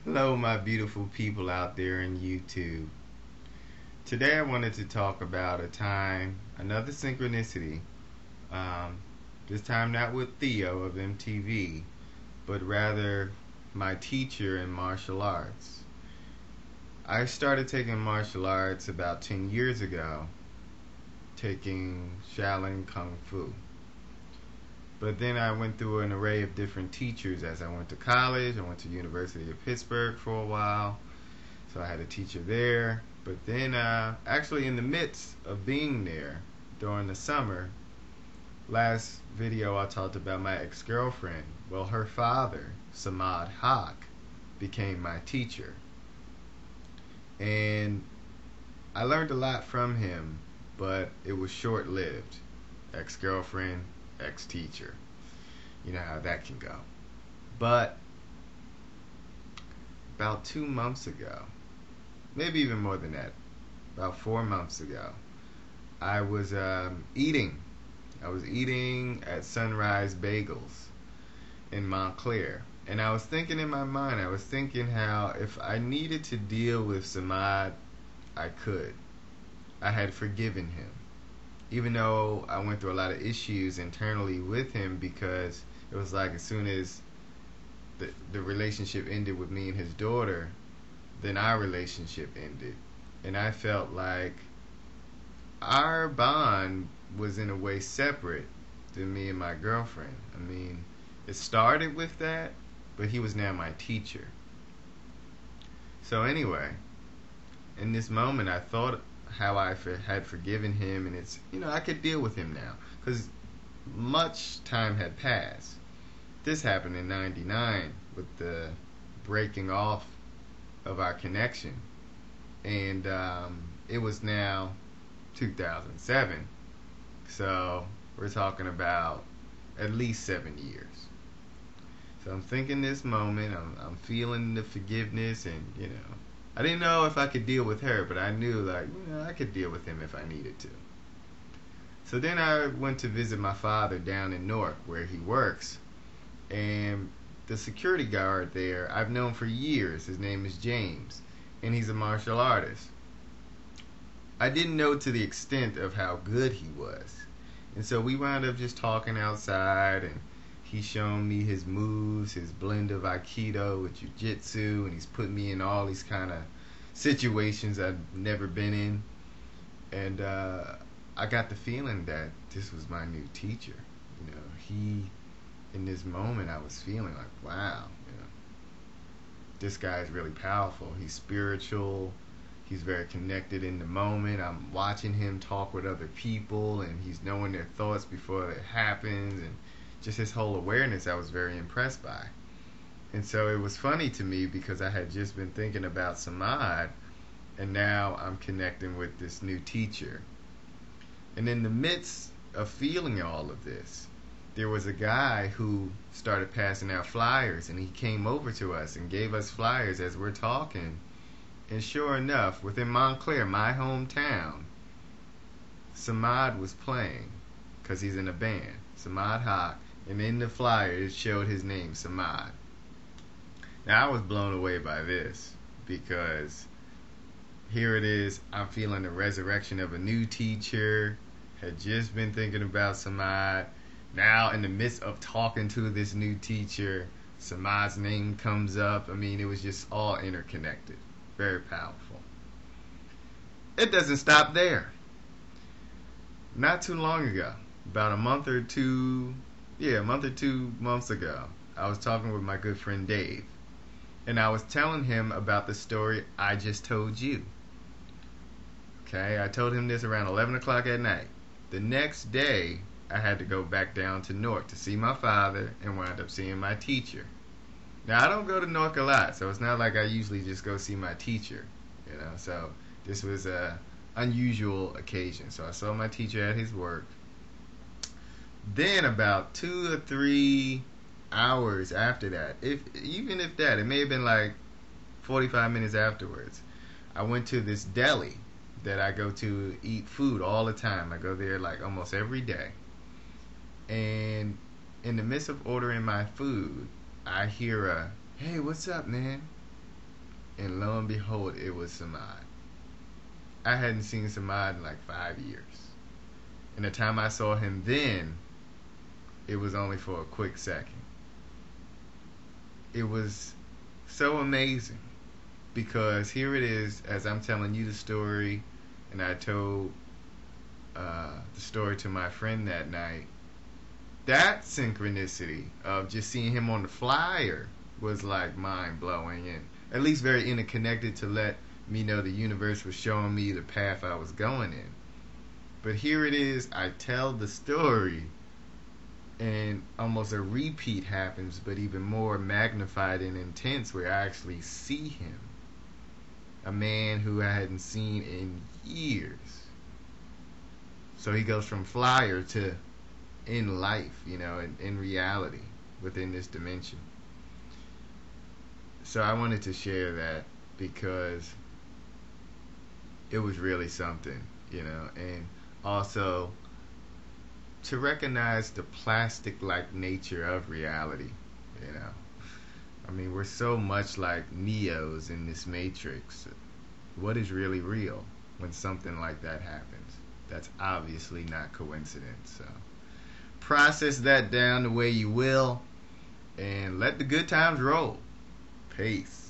Hello, my beautiful people out there in YouTube. Today I wanted to talk about another synchronicity. Um, this time not with Theo of MTV, but rather my teacher in martial arts. I started taking martial arts about 10 years ago, taking Shaolin Kung Fu. But then I went through an array of different teachers as I went to college. I went to University of Pittsburgh for a while. So I had a teacher there. But then, actually, in the midst of being there during the summer, last video I talked about my ex-girlfriend. Well, her father, Samad Haq, became my teacher. And I learned a lot from him, but it was short-lived. Ex-girlfriend, ex-teacher. You know how that can go. But about 2 months ago, maybe even more than that, about 4 months ago, I was eating. I was eating at Sunrise Bagels in Montclair. And I was thinking in my mind, I was thinking how if I needed to deal with Samad, I could. I had forgiven him. Even though I went through a lot of issues internally with him, because it was like as soon as the relationship ended with me and his daughter, then our relationship ended. And I felt like our bond was in a way separate than me and my girlfriend. I mean, it started with that, but he was now my teacher. So anyway, in this moment I thought how I had forgiven him, and I could deal with him now because much time had passed. This happened in '99 with the breaking off of our connection, and it was now 2007, so we're talking about at least 7 years. So I'm thinking this moment, I'm feeling the forgiveness, and I didn't know if I could deal with her, but I knew like I could deal with him if I needed to. So then I went to visit my father down in Newark where he works, and the security guard there I've known for years. His name is James, and he's a martial artist. I didn't know to the extent of how good he was, and so we wound up just talking outside, and he's showing me his moves, his blend of Aikido with Jiu-Jitsu, and he's put me in all these kind of situations I've never been in. And I got the feeling that this was my new teacher. In this moment, I was feeling like, wow, this guy is really powerful. He's spiritual. He's very connected in the moment. I'm watching him talk with other people, and he's knowing their thoughts before it happens, and just his whole awareness I was very impressed by. And so it was funny to me because I had just been thinking about Samad, and now I'm connecting with this new teacher. And in the midst of feeling all of this, there was a guy who started passing out flyers, and he came over to us and gave us flyers as we're talking. And sure enough, within Montclair, my hometown, Samad was playing, because he's in a band, Samad Haq, and in the flyer it showed his name, Samad. Now I was blown away by this, because here it is, I'm feeling the resurrection of a new teacher, had just been thinking about Samad. Now in the midst of talking to this new teacher, Samad's name comes up. I mean, it was just all interconnected. Very powerful. It doesn't stop there. Not too long ago, about a month or 2 months ago, I was talking with my good friend Dave, and I was telling him about the story I just told you. Okay, I told him this around 11 o'clock at night. The next day, I had to go back down to Newark to see my father and wound up seeing my teacher. Now, I don't go to Newark a lot, so it's not like I usually just go see my teacher, so this was a unusual occasion. So I saw my teacher at his work. Then about 2 or 3 hours after that, even if that, it may have been like 45 minutes afterwards, I went to this deli that I go to eat food all the time. I go there like almost every day. And in the midst of ordering my food, I hear a, "Hey, what's up, man?" And lo and behold, it was Samad. I hadn't seen Samad in like 5 years. And the time I saw him then, it was only for a quick second. It was so amazing because here it is, as I'm telling you the story, and I told the story to my friend that night. That synchronicity of just seeing him on the flyer was like mind blowing and at least very interconnected to let me know the universe was showing me the path I was going in. But here it is, I tell the story and almost a repeat happens, but even more magnified and intense, where I actually see him. A man who I hadn't seen in years. So he goes from flyer to in life, in reality, within this dimension. So I wanted to share that because it was really something, and also to recognize the plastic-like nature of reality, I mean, we're so much like Neos in this matrix. What is really real when something like that happens? That's obviously not coincidence. So process that down the way you will and let the good times roll. Peace.